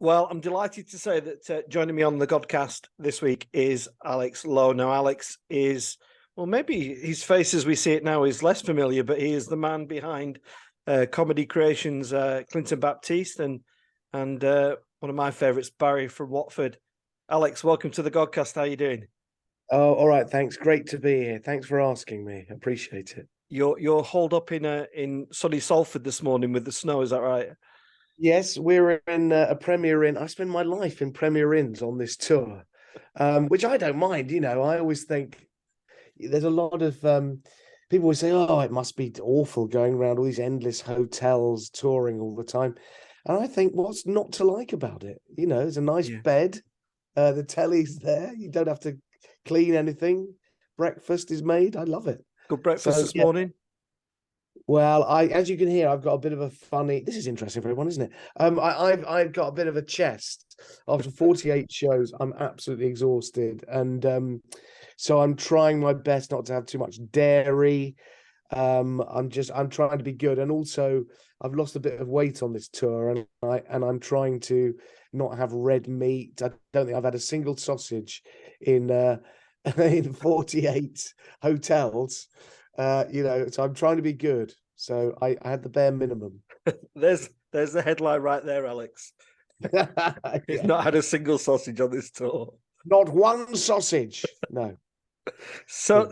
Well, I'm delighted to say that joining me on the Godcast this week is Alex Lowe. Now, Alex is, well, maybe his face as we see it now is less familiar, but he is the man behind comedy creations, Clinton Baptiste, and one of my favourites, Barry from Watford. Alex, welcome to the Godcast. How are you doing? Oh, all right. Thanks. Great to be here. Thanks for asking me. Appreciate it. You're holed up in sunny Salford this morning with the snow. Is that right? Yes, we're in a Premier Inn. I spend my life in Premier Inns on this tour, which I don't mind. I always think there's a lot of people always say, "Oh, it must be awful going around all these endless hotels, touring all the time." And I think, what's not to like about it? There's a nice Yeah. bed, the telly's there. You don't have to clean anything. Breakfast is made. I love it. Good breakfast So this yeah. morning. Well, as you can hear, I've got a bit of a funny. This is interesting for everyone, isn't it? I've got a bit of a chest after 48 shows. I'm absolutely exhausted, and so I'm trying my best not to have too much dairy. I'm trying to be good, and also I've lost a bit of weight on this tour, and I'm trying to not have red meat. I don't think I've had a single sausage in in 48 hotels. So I'm trying to be good. So I had the bare minimum. There's the headline right there, Alex. He's Yeah. not had a single sausage on this tour. Not one sausage. No. So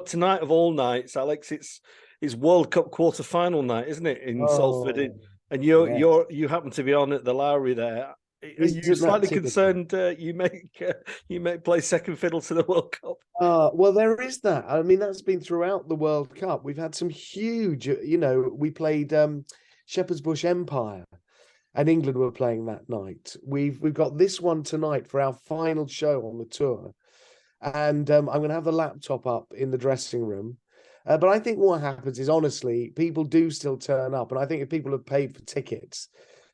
tonight of all nights, Alex, it's World Cup quarter final night, isn't it, in Salford? Oh, And yes. you happen to be on at the Lowry there. Are you Isn't that slightly typical? concerned you may play second fiddle to the World Cup? Well, there is that. I mean, that's been throughout the World Cup. We've had some huge, we played Shepherd's Bush Empire, and England were playing that night. We've got this one tonight for our final show on the tour, and I'm going to have the laptop up in the dressing room. But I think what happens is, honestly, people do still turn up, and I think if people have paid for tickets,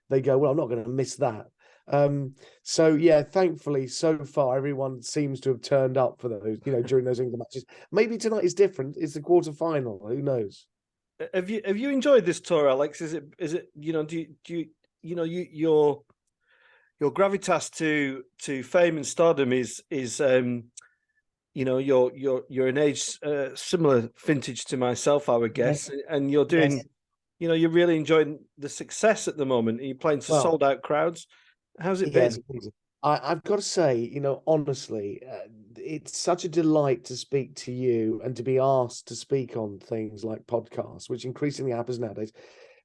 they go, "Well, I'm not going to miss that." So yeah, thankfully, so far everyone seems to have turned up for those, during those England matches. Maybe tonight is different. It's the quarter final. Who knows? Have you enjoyed this tour, Alex? Is it do your gravitas to fame and stardom is you're an age similar vintage to myself, I would guess, and you're doing, Yes. you're really enjoying the success at the moment. Are you playing to Well, sold out crowds? How's it yes, been? I've got to say, honestly, it's such a delight to speak to you and to be asked to speak on things like podcasts, which increasingly happens nowadays.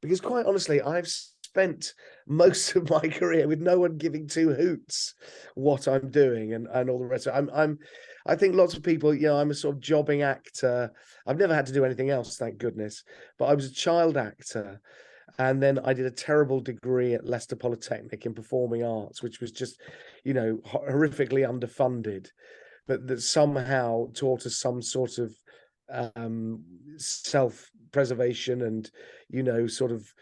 Because quite honestly, I've spent most of my career with no one giving two hoots what I'm doing and all the rest of it. I think lots of people, I'm a sort of jobbing actor. I've never had to do anything else, thank goodness. But I was a child actor. And then I did a terrible degree at Leicester Polytechnic in performing arts, which was just, horrifically underfunded, but that somehow taught us some sort of self-preservation and, sort of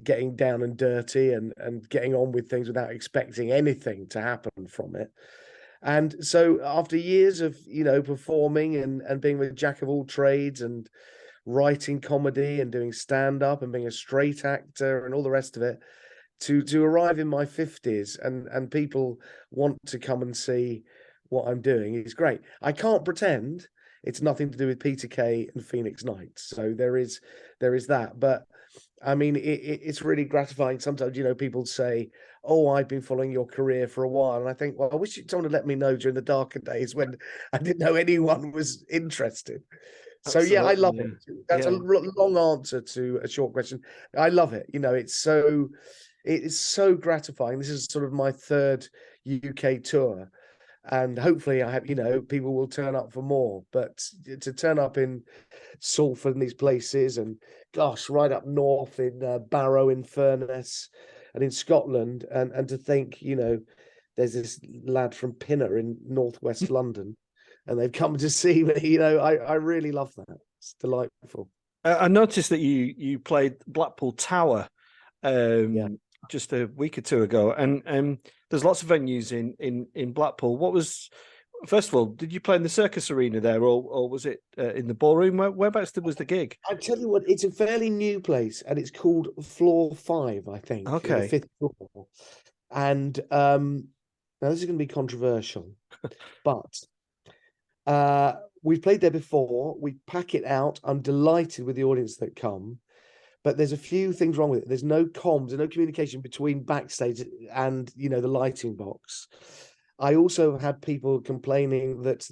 getting down and dirty and getting on with things without expecting anything to happen from it. And so after years of, performing and being the jack of all trades and writing comedy and doing stand-up and being a straight actor and all the rest of it, to arrive in my 50s and people want to come and see what I'm doing is great. I can't pretend it's nothing to do with Peter Kay and Phoenix Nights. So there is that. But I mean, it's really gratifying. Sometimes, people say, "Oh, I've been following your career for a while," and I think, well, I wish someone had let me know during the darker days when I didn't know anyone was interested. So yeah, I love Absolutely, it. That's a long answer to a short question. I love it. It is so gratifying. This is sort of my third UK tour, and hopefully I have, people will turn up for more. But to turn up in Salford and these places, and gosh, right up north in Barrow in Furness, and in Scotland, and to think, there's this lad from Pinner in northwest London, and they've come to see me. I really love that. It's delightful. I noticed that you played Blackpool Tower Yeah. just a week or two ago, and there's lots of venues in Blackpool. What was, first of all, did you play in the Circus Arena there, or was it in the ballroom? Whereabouts was the gig? I tell you what, it's a fairly new place, and it's called Floor 5, I think, the Okay. fifth floor. And now this is going to be controversial, but we've played there before. We pack it out. I'm delighted with the audience that come, but there's a few things wrong with it. There's no comms, there's no communication between backstage and the lighting box. I also had people complaining that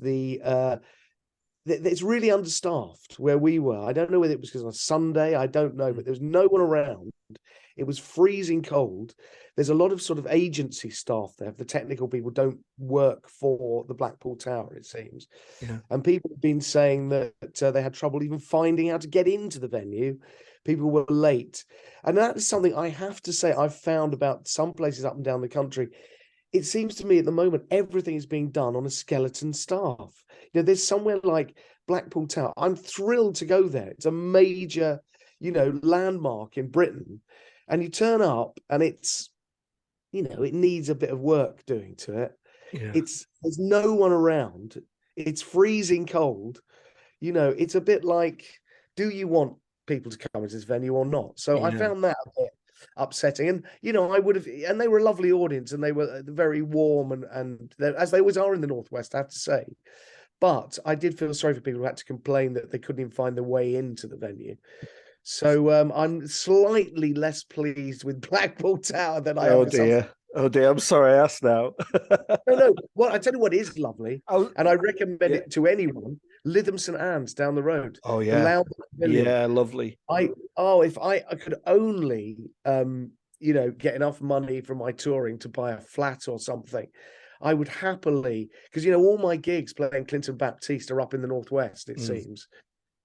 it's really understaffed where we were. I don't know whether it was because on a Sunday, I don't know, but there was no one around. It was freezing cold. There's a lot of sort of agency staff there. The technical people don't work for the Blackpool Tower, it seems. Yeah. And people have been saying that they had trouble even finding how to get into the venue. People were late. And that is something I have to say I've found about some places up and down the country. It seems to me at the moment, everything is being done on a skeleton staff. There's somewhere like Blackpool Tower. I'm thrilled to go there. It's a major, landmark in Britain. And you turn up and it's, it needs a bit of work doing to it. Yeah. There's no one around. It's freezing cold. It's a bit like, do you want people to come into this venue or not? So I found that a bit upsetting. And I would have, and they were a lovely audience, and they were very warm and as they always are in the Northwest, I have to say. But I did feel sorry for people who had to complain that they couldn't even find their way into the venue. So I'm slightly less pleased with Blackpool Tower than I am with something. Oh dear, I'm sorry I asked now. No. Well, I tell you what is lovely, and I recommend it to anyone. Lytham St Anne's down the road. Oh yeah, lovely. If I could only get enough money from my touring to buy a flat or something, I would happily, because all my gigs playing Clinton Baptiste are up in the Northwest, it seems.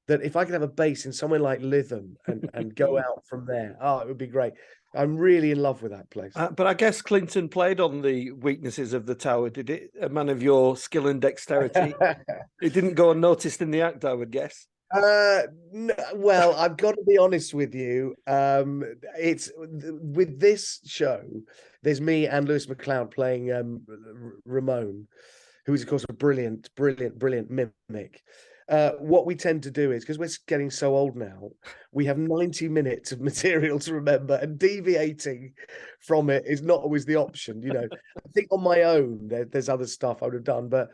That if I could have a base in somewhere like Lytham and go out from there, it would be great. I'm really in love with that place. But I guess Clinton played on the weaknesses of the tower, did it? A man of your skill and dexterity. It didn't go unnoticed in the act, I would guess. No, well, I've got to be honest with you. It's with this show, there's me and Lewis MacLeod playing Ramon, who is, of course, a brilliant mimic. What we tend to do is, because we're getting so old now, we have 90 minutes of material to remember, and deviating from it is not always the option. I think on my own, there's other stuff I would have done, but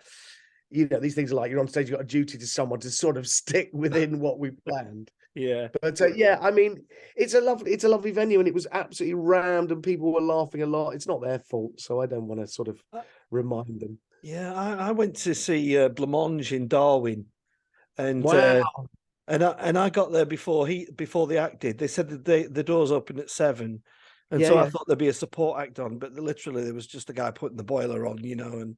these things are like, you're on stage, you've got a duty to someone to sort of stick within what we planned. Yeah. But I mean, it's a lovely venue, and it was absolutely rammed, and people were laughing a lot. It's not their fault, so I don't want to sort of remind them. Yeah, I went to see Blancmange in Darwin. And wow. And I got there before the act did. They said that the doors open at 7, and so I thought there'd be a support act on, but literally there was just a guy putting the boiler on, and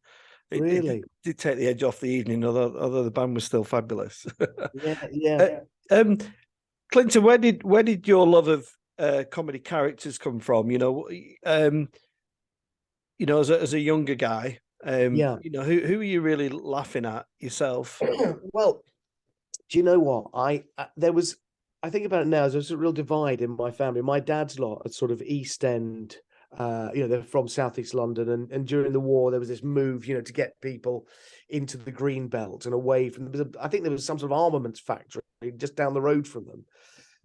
it did take the edge off the evening, although the band was still fabulous. Yeah. Clinton, where did your love of comedy characters come from? As a younger guy, who are you really laughing at yourself? Well, do you know what? I think about it now, there's a real divide in my family. My dad's lot are sort of East End, they're from Southeast London, and during the war there was this move, to get people into the green belt and away from I think there was some sort of armaments factory just down the road from them.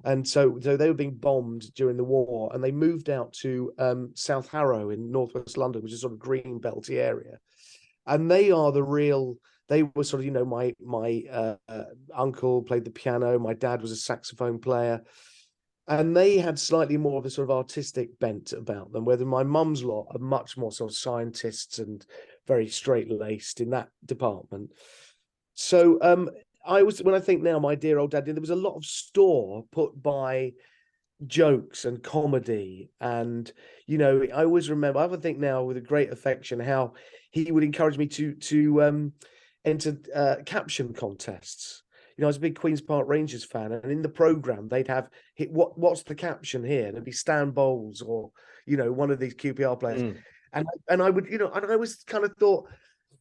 And so they were being bombed during the war, and they moved out to South Harrow in northwest London, which is sort of green belty area. And they are the real. They were sort of, my uncle played the piano. My dad was a saxophone player, and they had slightly more of a sort of artistic bent about them. Whether my mum's lot are much more sort of scientists and very straight laced in that department. So when I think now, my dear old dad, there was a lot of store put by jokes and comedy, and I always remember. I would think now with a great affection how he would encourage me to enter caption contests. I was a big Queen's Park Rangers fan, and in the program they'd have what's the caption here, and it'd be Stan Bowles or one of these QPR players, and I would and I always kind of thought,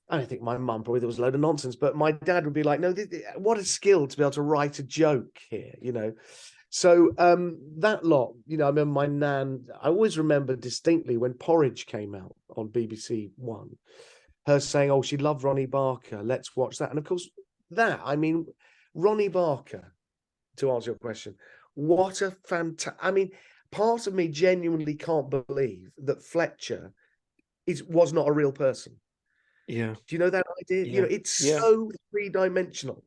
I don't think my mum probably there was a load of nonsense, but my dad would be like, no, what a skill to be able to write a joke here, So that lot, I remember my nan. I always remember distinctly when Porridge came out on BBC One, her saying, "Oh, she loved Ronnie Barker. Let's watch that." And of course, Ronnie Barker. To answer your question, what a fantastic! Part of me genuinely can't believe that Fletcher was not a real person. Yeah. Do you know that idea? Yeah. It's Yeah. so three-dimensional.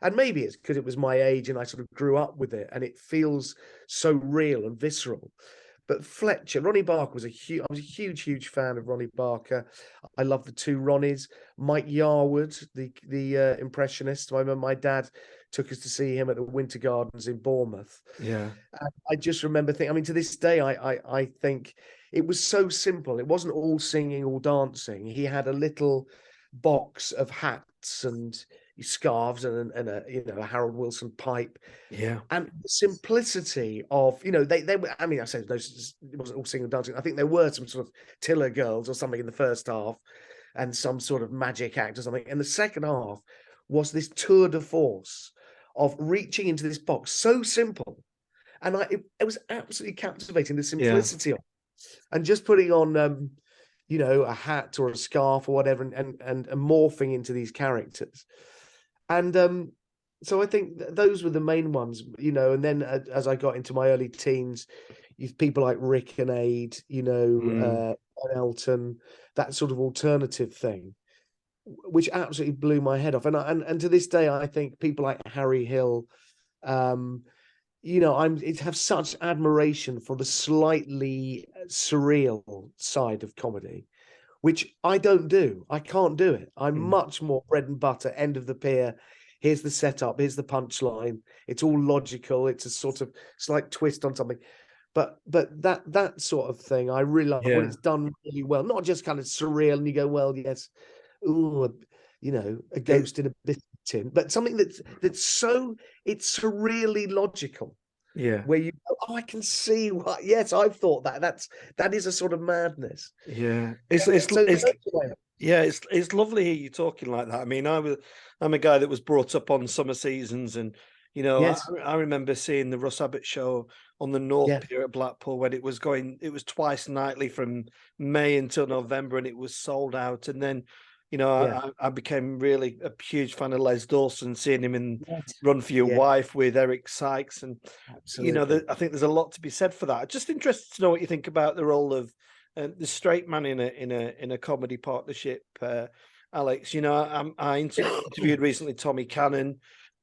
And maybe it's because it was my age and I sort of grew up with it and it feels so real and visceral. But Fletcher, Ronnie Barker I was a huge, huge fan of Ronnie Barker. I love the two Ronnies. Mike Yarwood, the impressionist. I remember my dad took us to see him at the Winter Gardens in Bournemouth. Yeah. And I just remember thinking, I mean, to this day, I think it was so simple. It wasn't all singing, all dancing. He had a little box of hats and scarves and a a Harold Wilson pipe. Yeah. And the simplicity of, they were, I mean, I say it wasn't all singing and dancing. I think there were some sort of Tiller girls or something in the first half and some sort of magic act or something. And the second half was this tour de force of reaching into this box, so simple. And it was absolutely captivating, the simplicity of it. And just putting on, a hat or a scarf or whatever and morphing into these characters. And so I think those were the main ones, and then as I got into my early teens, people like Rick and Aid, and Elton, that sort of alternative thing, which absolutely blew my head off. And to this day, I think people like Harry Hill, I have such admiration for the slightly surreal side of comedy, which I don't do. I can't do it. I'm much more bread and butter, end of the pier. Here's the setup. Here's the punchline. It's all logical. It's a sort of slight twist on something. But that sort of thing, I really like when it's done really well. Not just kind of surreal, and you go, well, yes, ooh, a ghost in a biscuit tin, but something that's it's surreally logical. Yeah. Where you go, I can see what. Yes, I've thought that is a sort of madness. Yeah. It's lovely hear you talking like that. I mean, I'm a guy that was brought up on summer seasons, and Yes. I remember seeing the Russ Abbott show on the North Pier at Blackpool when it was twice nightly from May until November, and it was sold out. And then, I became really a huge fan of Les Dawson, seeing him in Run for Your Wife with Eric Sykes, and Absolutely. I think there's a lot to be said for that. Just interested to know what you think about the role of the straight man in a comedy partnership, Alex. I interviewed recently Tommy Cannon,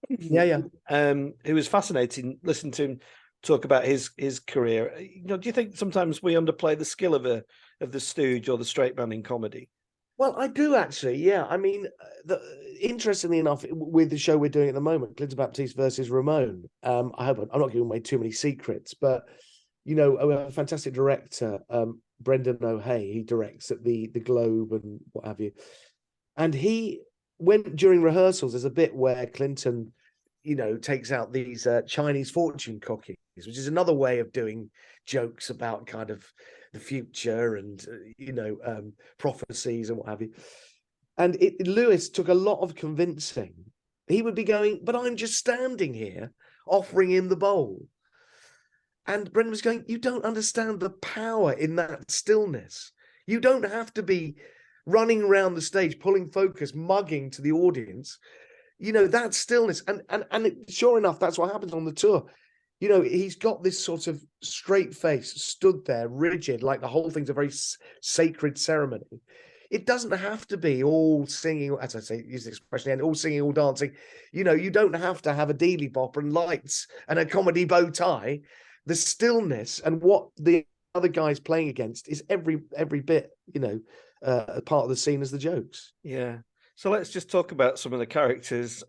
who was fascinating. Listen to him talk about his career. Do you think sometimes we underplay the skill of the stooge or the straight man in comedy? Well, I do actually. Yeah, I mean, interestingly enough, with the show we're doing at the moment, Clinton Baptiste versus Ramon. I hope I'm not giving away too many secrets, but a fantastic director, Brendan O'Hay, he directs at the Globe and what have you. And he went during rehearsals. There's a bit where Clinton, takes out these Chinese fortune cookies, which is another way of doing jokes about kind of the future and prophecies and what have you. And Lewis took a lot of convincing. He would be going, but I'm just standing here offering him the bowl. And Brendan was going, you don't understand the power in that stillness. You don't have to be running around the stage, pulling focus, mugging to the audience. That stillness. And sure enough, that's what happens on the tour. He's got this sort of straight face, stood there, rigid, like the whole thing's a very sacred ceremony. It doesn't have to be all singing, as I say, use the expression, all singing, all dancing. You don't have to have a dealy bopper and lights and a comedy bow tie. The stillness and what the other guy's playing against is every bit, a part of the scene as the jokes. Yeah. So let's just talk about some of the characters.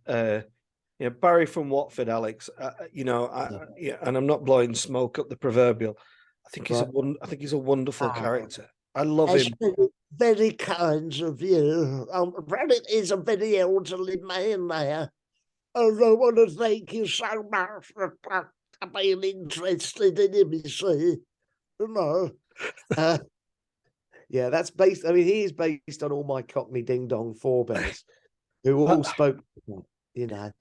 Barry from Watford, Alex. And I'm not blowing smoke up the proverbial. I think he's a wonderful character. I love him. Very kind of you. Barry is a very elderly man there. And I want to thank you so much for being interested in him, you see. That's based. I mean, he is based on all my Cockney ding dong forebears, who all spoke, and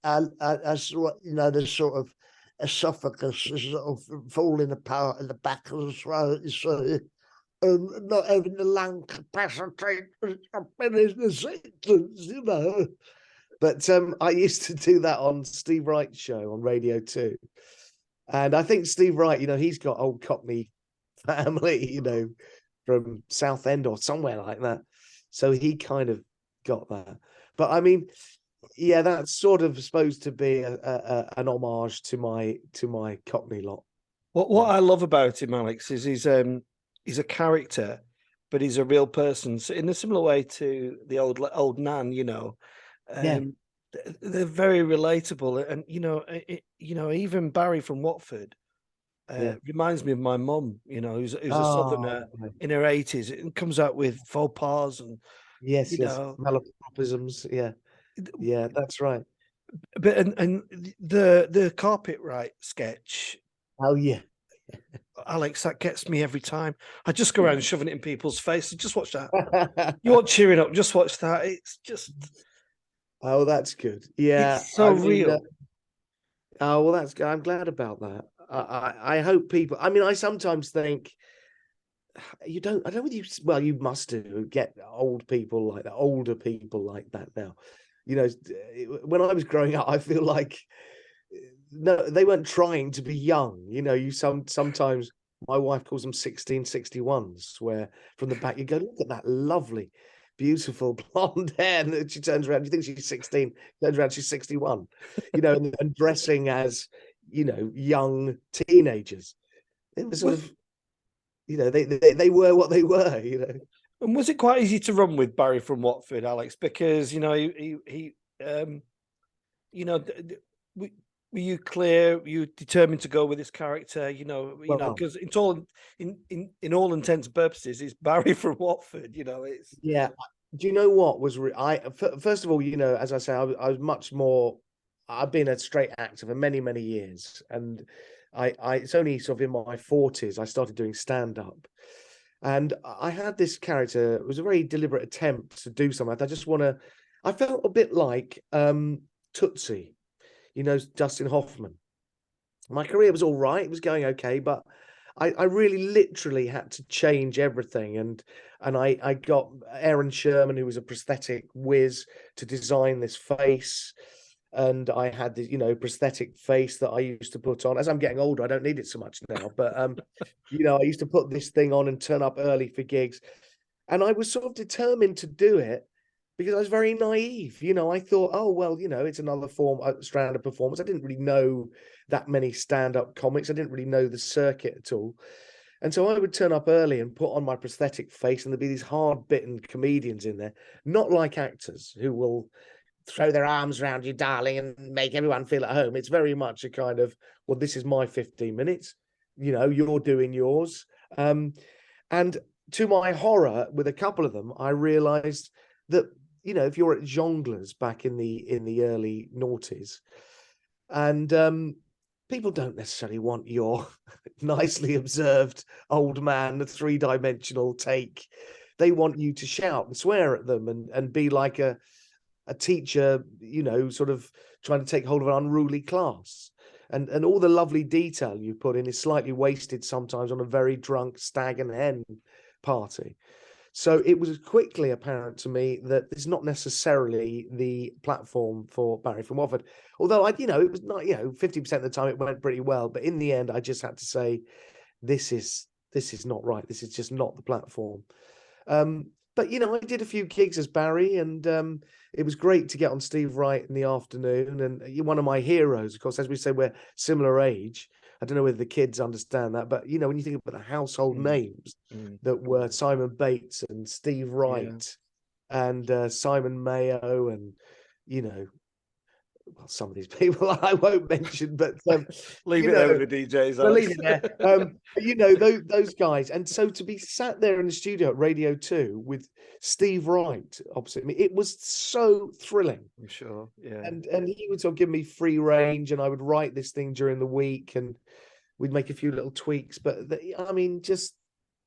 I saw, the sort of esophagus is sort of falling apart in the back of the throat, you see, and not having the lung capacity to finish the sentence, But I used to do that on Steve Wright's show on Radio 2. And I think Steve Wright, he's got old Cockney family, from Southend or somewhere like that. So he kind of got that. But I mean, yeah, that's sort of supposed to be an homage to my Cockney lot. What I love about him, Alex, is he's a character, but he's a real person. So in a similar way to the old Nan, Yeah. they're very relatable. And even Barry from Watford reminds me of my mum. Who's a southerner in her 80s. It comes out with faux pas and yes, malapropisms. Yeah, that's right. But and the carpet right sketch. Oh yeah. Alex, that gets me every time. I just go around shoving it in people's faces. Just watch that. You want cheering up? Just watch that. It's just. Oh, that's good. Yeah, it's so real. Oh well, that's good. I'm glad about that. I hope people. I mean, I sometimes think you don't. I don't know whether you. Well, you must do get old people like that, older people like that now. When I was growing up, I feel like no, they weren't trying to be young. You sometimes my wife calls them 1661s, where from the back you go, look at that lovely, beautiful blonde hair, and she turns around, you think she's 16, turns around, she's 61, and dressing as, young teenagers. It was sort of, they were what they were, And was it quite easy to run with Barry from Watford, Alex? Because were you clear? Were you determined to go with this character? Because it's all in all intents and purposes, it's Barry from Watford. It's yeah. Do you know what was first of all, as I say, I was much more. I've been a straight actor for many, many years, and I it's only sort of in my 40s I started doing stand up. And I had this character. It was a very deliberate attempt to do something. I felt a bit like Tootsie, Dustin Hoffman. My career was all right. It was going okay, but I really literally had to change everything. And I got Aaron Sherman, who was a prosthetic whiz, to design this face. And I had the, prosthetic face that I used to put on. As I'm getting older, I don't need it so much now. But, I used to put this thing on and turn up early for gigs. And I was sort of determined to do it because I was very naive. I thought, oh, well, it's another strand of performance. I didn't really know that many stand-up comics. I didn't really know the circuit at all. And so I would turn up early and put on my prosthetic face, and there'd be these hard-bitten comedians in there, not like actors who will throw their arms around you, darling, and make everyone feel at home. It's very much a kind of, well, this is my 15 minutes. You're doing yours. And to my horror, with a couple of them, I realized that, if you're at Jongleurs back in the early noughties, and people don't necessarily want your nicely observed old man, the three-dimensional take. They want you to shout and swear at them and be like a teacher, sort of trying to take hold of an unruly class. And all the lovely detail you put in is slightly wasted sometimes on a very drunk stag and hen party. So it was quickly apparent to me that it's not necessarily the platform for Barry from Watford. Although it was not, 50% of the time it went pretty well. But in the end, I just had to say, this is not right. This is just not the platform. But I did a few gigs as Barry, and it was great to get on Steve Wright in the afternoon. And you're one of my heroes, of course. As we say, we're similar age. I don't know whether the kids understand that, but when you think about the household names that were Simon Bates and Steve Wright and Simon Mayo, and well, some of these people I won't mention, but leave it there with the DJs. We'll leave it there. Those guys, and so to be sat there in the studio at Radio 2 with Steve Wright opposite me, it was so thrilling. I'm sure, yeah. And he would sort of give me free range, and I would write this thing during the week, and we'd make a few little tweaks. But just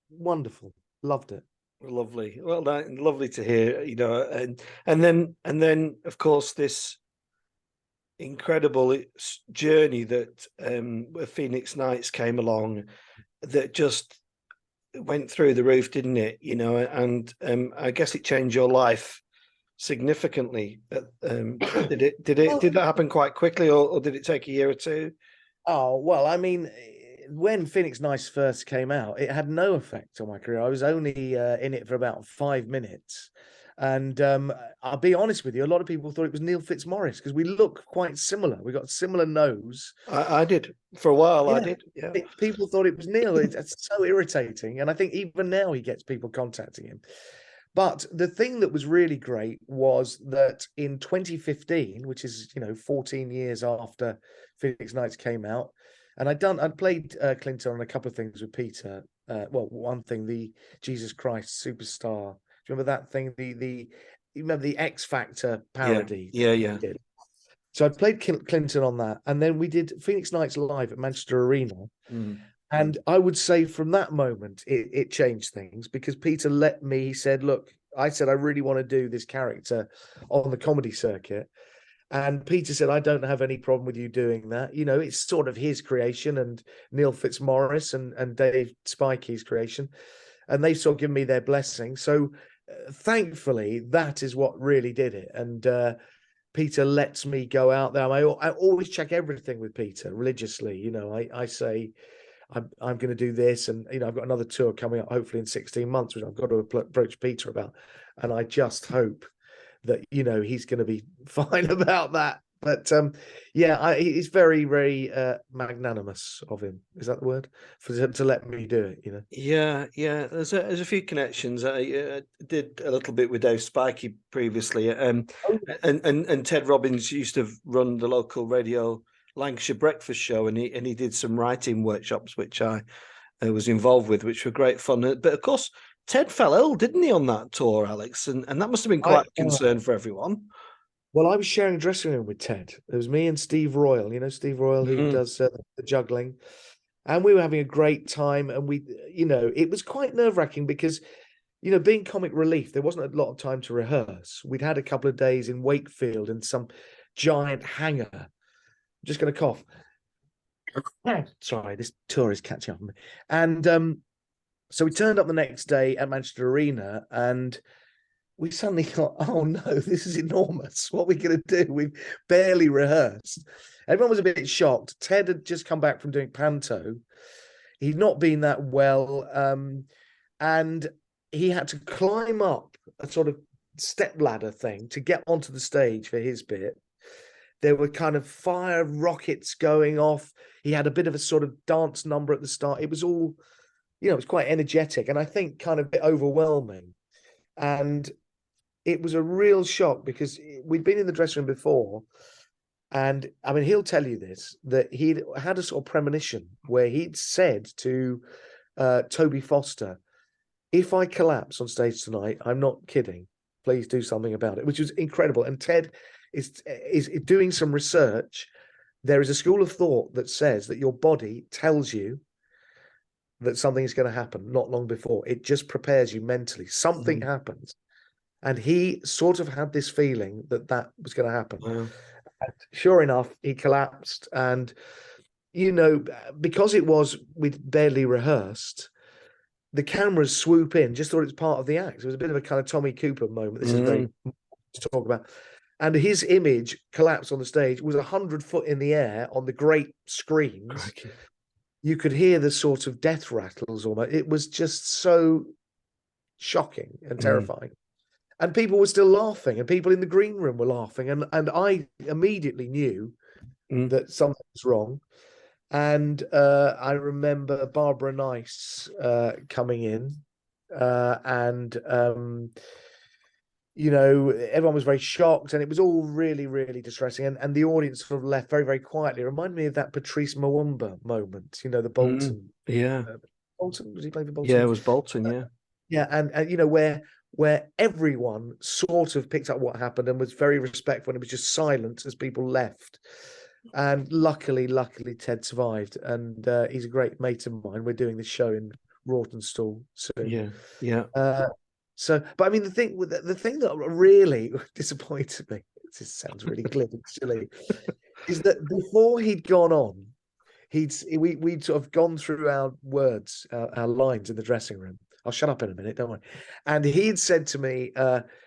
wonderful. Loved it. Lovely. Well, lovely to hear. And then of course this incredible journey that Phoenix Nights came along, that just went through the roof, didn't it? And I guess it changed your life significantly. Did that happen quite quickly, or did it take a year or two? Oh well, when Phoenix Nights first came out, it had no effect on my career. I was only in it for about 5 minutes. And I'll be honest with you, a lot of people thought it was Neil Fitzmaurice because we look quite similar. We got a similar nose. I did for a while. Yeah. I did. Yeah. People thought it was Neil. It's so irritating. And I think even now he gets people contacting him. But the thing that was really great was that in 2015, which is, 14 years after Phoenix Nights came out, and I'd played Clinton on a couple of things with Peter. One thing, the Jesus Christ Superstar. Do you remember that thing? You remember the X Factor parody? Yeah. So I played Clinton on that, and then we did Phoenix Nights live at Manchester Arena. And I would say from that moment, it changed things because Peter let me, he said, look, I said, I really want to do this character on the comedy circuit. And Peter said, I don't have any problem with you doing that. It's sort of his creation and Neil Fitzmaurice and Dave Spikey's creation. And they sort of given me their blessing. So thankfully, that is what really did it. And Peter lets me go out there. I always check everything with Peter religiously. I say, I'm going to do this, and I've got another tour coming up, hopefully in 16 months, which I've got to approach Peter about, and I just hope that he's going to be fine about that. But he's very, very magnanimous of him. Is that the word? To let me do it, Yeah. There's a few connections. I did a little bit with Dave Spikey previously, and Ted Robbins used to run the local radio Lancashire breakfast show, and he did some writing workshops which I was involved with, which were great fun. But of course, Ted fell ill, didn't he, on that tour, Alex? And that must have been quite a concern for everyone. Well, I was sharing a dressing room with Ted. It was me and Steve Royal, Steve Royal, who does the juggling. And we were having a great time. And it was quite nerve-wracking because, being comic relief, there wasn't a lot of time to rehearse. We'd had a couple of days in Wakefield in some giant hangar. I'm just going to cough. Sorry, this tour is catching up on me. And so we turned up the next day at Manchester Arena, and we suddenly thought, oh no, this is enormous. What are we going to do? We've barely rehearsed. Everyone was a bit shocked. Ted had just come back from doing Panto. He'd not been that well. And he had to climb up a sort of step ladder thing to get onto the stage for his bit. There were kind of fire rockets going off. He had a bit of a sort of dance number at the start. It was all, it was quite energetic and I think kind of a bit overwhelming. And it was a real shock because we'd been in the dressing room before. And I mean, he'll tell you this, that he'd had a sort of premonition where he'd said to Toby Foster, if I collapse on stage tonight, I'm not kidding. Please do something about it, which was incredible. And Ted is doing some research. There is a school of thought that says that your body tells you that something is going to happen not long before. It just prepares you mentally. Something happens. And he sort of had this feeling that was going to happen. Wow. And sure enough, he collapsed. And, because we'd barely rehearsed, the cameras swoop in, just thought it was part of the act. It was a bit of a kind of Tommy Cooper moment. This is very to talk about. And his image collapsed on the stage. It was 100 foot in the air on the great screens. Crikey. You could hear the sort of death rattles almost. It was just so shocking and terrifying. And people were still laughing, and people in the green room were laughing. And I immediately knew that something was wrong. And I remember Barbara Nice coming in, and everyone was very shocked, and it was all really, really distressing. And the audience sort of left very, very quietly. It reminded me of that Patrice Mwamba moment, the Bolton. Bolton, was he playing for Bolton? Yeah, it was Bolton, yeah. Yeah, and where everyone sort of picked up what happened and was very respectful, and it was just silent as people left. And luckily, Ted survived, and he's a great mate of mine. We're doing this show in Rawtenstall soon. Yeah. But I mean, the thing that really disappointed me, this sounds really glib and silly, is that before he'd gone on, we'd sort of gone through our words, our lines in the dressing room. I'll shut up in a minute, don't worry. And he'd said to me,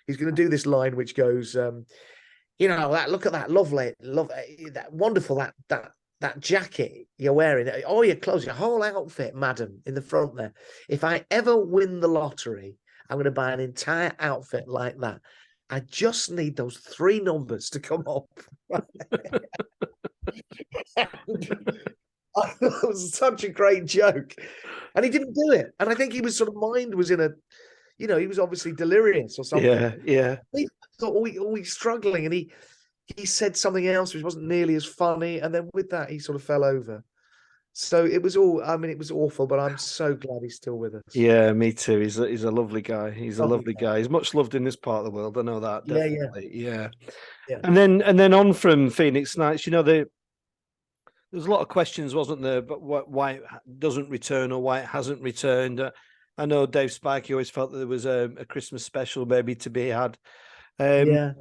he's going to do this line which goes, look at that lovely, that wonderful, that that jacket you're wearing, all your clothes, your whole outfit, madam, in the front there. If I ever win the lottery, I'm going to buy an entire outfit like that. I just need those 3 numbers to come up. I thought it was such a great joke. And he didn't do it. And I think he was sort of mind was in a, he was obviously delirious or something. Yeah. He thought, he's struggling. And he said something else which wasn't nearly as funny. And then with that, he sort of fell over. So it was it was awful, but I'm so glad he's still with us. Yeah, me too. He's a lovely guy. He's a lovely guy. guy. He's much loved in this part of the world. I know that. Definitely. Yeah. And then on from Phoenix Nights, there's a lot of questions, wasn't there? But why it doesn't return or why it hasn't returned. I know Dave Spikey always felt that there was a Christmas special maybe to be had. But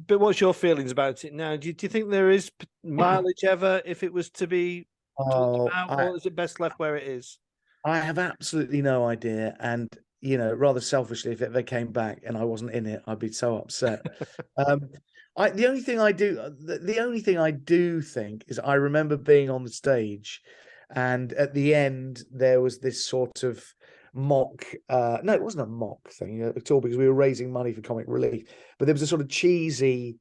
what's your feelings about it now? Do you think there is mileage ever if it was to be talked about, or is it best left where it is? I have absolutely no idea. And, rather selfishly, if it ever came back and I wasn't in it, I'd be so upset. The only thing I do think is I remember being on the stage, and at the end there was this sort of mock. No, it wasn't a mock thing at all, because we were raising money for Comic Relief. But there was a sort of cheesy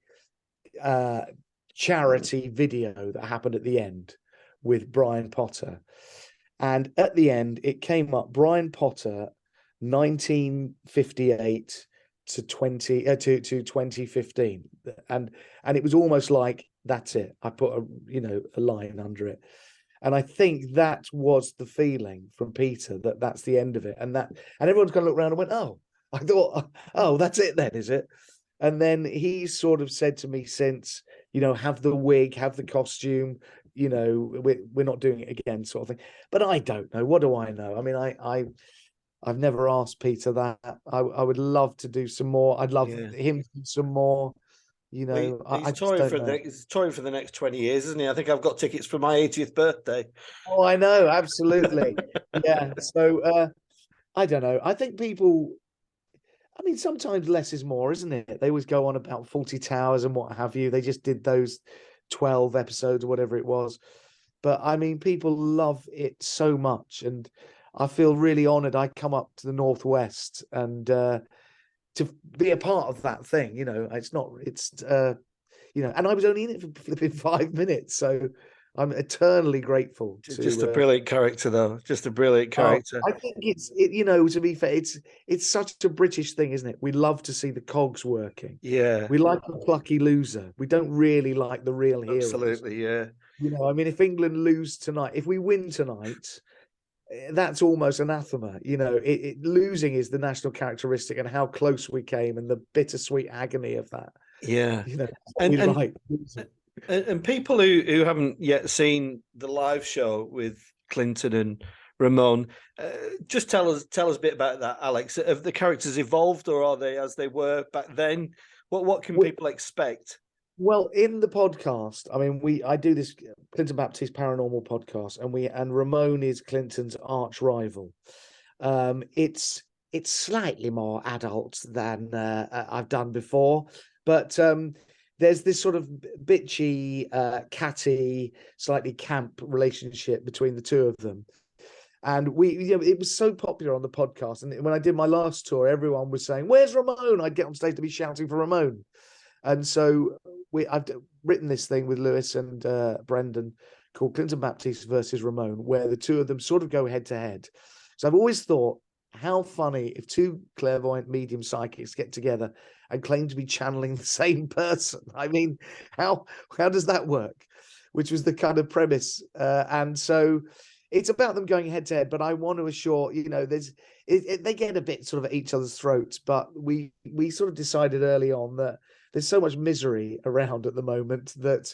charity video that happened at the end with Brian Potter, and at the end it came up Brian Potter, 1958 to 2015, and it was almost like that's it. I put a line under it, and I think that was the feeling from Peter, that's the end of it, and everyone's going to look around and went, oh, I thought, oh, that's it then, is it? And then he sort of said to me since, have the wig, have the costume, we're not doing it again, sort of thing. But I don't know. What do I know? I mean, I've never asked Peter that. I would love to do some more. I'd love him to do some more. He's touring for the next 20 years, isn't he? I think I've got tickets for my 80th birthday. Oh, I know, absolutely. Yeah. So I don't know. I think people. I mean, sometimes less is more, isn't it? They always go on about 40 Towers and what have you. They just did those 12 episodes or whatever it was. But I mean, people love it so much, and I feel really honoured. I come up to the Northwest and to be a part of that thing. And I was only in it for flipping 5 minutes, so I'm eternally grateful. Just a brilliant character, though. Just a brilliant character. I think to be fair, it's such a British thing, isn't it? We love to see the cogs working. Yeah. We like the plucky loser. We don't really like the real heroes. Absolutely, yeah. I mean, if England lose tonight, if we win tonight, that's almost anathema. Losing is the national characteristic, and how close we came, and the bittersweet agony of that. Yeah. And people who haven't yet seen the live show with Clinton and Ramon, just tell us a bit about that, Alex. Have the characters evolved, or are they as they were back then? What can people expect? Well, in the podcast, I mean, I do this Clinton Baptiste paranormal podcast, and Ramon is Clinton's arch rival. It's slightly more adult than I've done before, but there's this sort of bitchy, catty, slightly camp relationship between the two of them. And it was so popular on the podcast. And when I did my last tour, everyone was saying, "Where's Ramon?" I'd get on stage to be shouting for Ramon. And so I've written this thing with Lewis and Brendan called Clinton Baptiste versus Ramon, where the two of them sort of go head to head. So I've always thought, how funny if two clairvoyant medium psychics get together and claim to be channeling the same person. I mean, how does that work? Which was the kind of premise. And so it's about them going head to head, but I want to assure, they get a bit sort of at each other's throats, but we sort of decided early on that there's so much misery around at the moment that,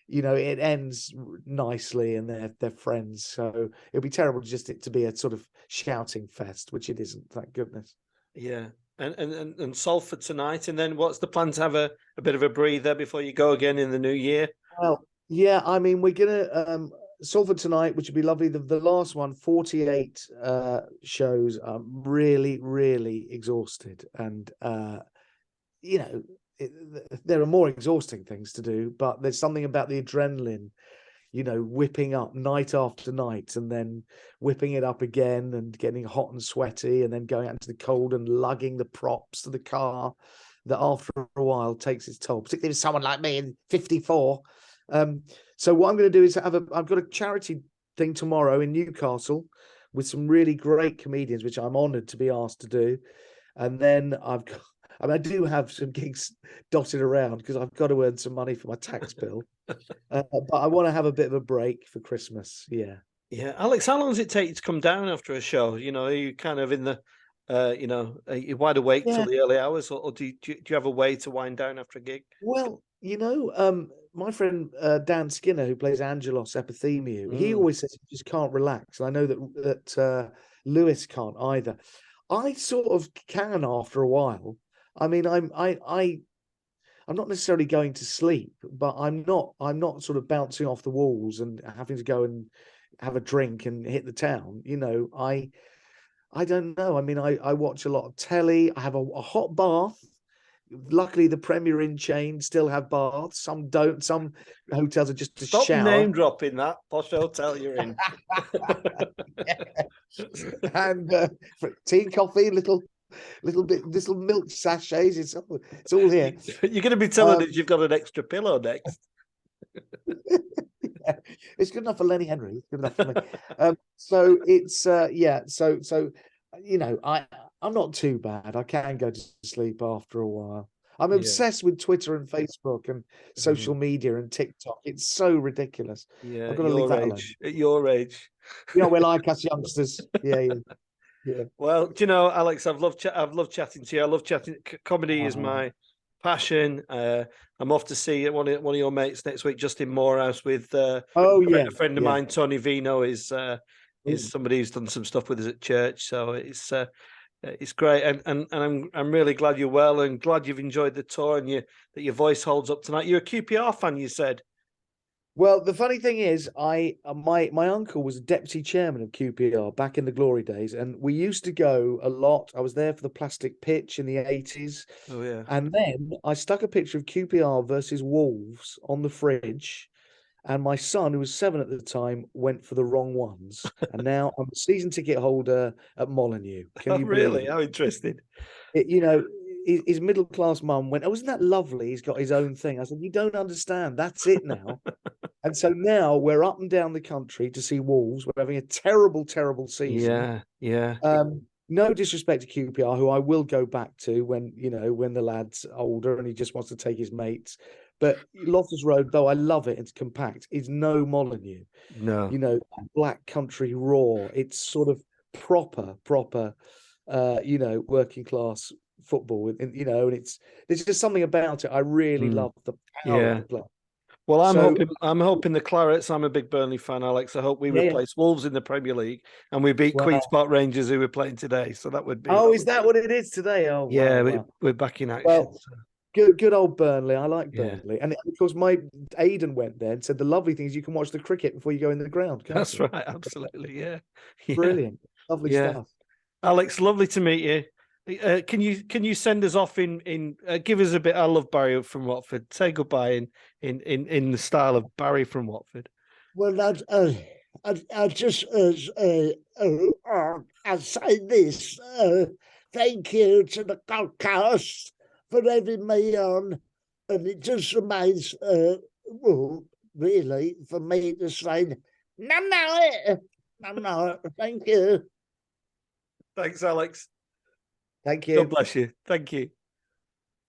it ends nicely and they're friends. So it'd be terrible just it to be a sort of shouting fest, which it isn't, thank goodness. Yeah. And Salford tonight, and then what's the plan to have a bit of a breather before you go again in the new year? Well, yeah, I mean, we're gonna Salford tonight, which would be lovely. The last one, 48 shows. I'm really, really exhausted, and there are more exhausting things to do, but there's something about the adrenaline, whipping up night after night and then whipping it up again and getting hot and sweaty and then going out into the cold and lugging the props to the car, that after a while takes its toll, particularly with someone like me in 54. So what I'm going to do is I've got a charity thing tomorrow in Newcastle with some really great comedians, which I'm honoured to be asked to do. And then I do have some gigs dotted around because I've got to earn some money for my tax bill. But I want to have a bit of a break for Christmas. Yeah. Yeah. Alex, how long does it take you to come down after a show? Are you kind of in the, are you wide awake till the early hours, or do you have a way to wind down after a gig? Well, my friend Dan Skinner, who plays Angelos Epithemiou, he always says you just can't relax. And I know that Lewis can't either. I sort of can after a while. I mean, I'm not necessarily going to sleep, but I'm not sort of bouncing off the walls and having to go and have a drink and hit the town. I don't know. I mean, I watch a lot of telly. I have a hot bath. Luckily, the Premier Inn chain still have baths. Some don't. Some hotels are just a Stop shower. name dropping that posh hotel you're in. And for tea and coffee, little milk sachets. It's all here. You're going to be telling us you've got an extra pillow next. Yeah, it's good enough for Lenny Henry. It's good enough for me. So it's So I'm not too bad. I can go to sleep after a while. I'm obsessed with Twitter and Facebook and social media and TikTok. It's so ridiculous. Yeah, I've got to leave that alone. At your age. We're like us youngsters. Yeah. Well, Alex, I've loved chatting to you. I love chatting. Comedy is my passion. I'm off to see one of your mates next week, Justin Morehouse, with a friend of mine, Tony Vino, is somebody who's done some stuff with us at church. So it's great, and I'm really glad you're well and glad you've enjoyed the tour and that your voice holds up tonight. You're a QPR fan, you said. Well, the funny thing is, my uncle was deputy chairman of QPR back in the glory days, and we used to go a lot. I was there for the plastic pitch in the 80s. Oh yeah. And then I stuck a picture of QPR versus Wolves on the fridge, and my son, who was 7 at the time, went for the wrong ones. And now I'm a season ticket holder at Molineux. Can you believe it? How interesting. His middle-class mum went, "Oh, isn't that lovely? He's got his own thing." I said, "You don't understand. That's it now." And so now we're up and down the country to see Wolves. We're having a terrible, terrible season. Yeah. No disrespect to QPR, who I will go back to when the lad's older and he just wants to take his mates. But Loftus Road, though I love it, it's compact, is no Molineux. No. Black country roar. It's sort of proper, working class football. And there's just something about it. I really love the power of the club. Well, I'm hoping the Clarets. I'm a big Burnley fan, Alex. I hope we replace Wolves in the Premier League and we beat Queen's Park Rangers, who we're playing today. So that would be. Oh, is that what it is today? Oh, yeah, wow. We're back in action. Well, good old Burnley. I like Burnley, and of course, my Aidan went there and said the lovely thing is you can watch the cricket before you go in the ground. That's right, absolutely, yeah. Brilliant, lovely stuff. Alex, lovely to meet you. Can you send us off in give us a bit? I love Barry from Watford. Say goodbye in the style of Barry from Watford. Well, I just I say this. Thank you to the podcast for having me on, and it just remains, really, for me to say, no. Thank you. Thanks, Alex. Thank you. God bless you. Thank you.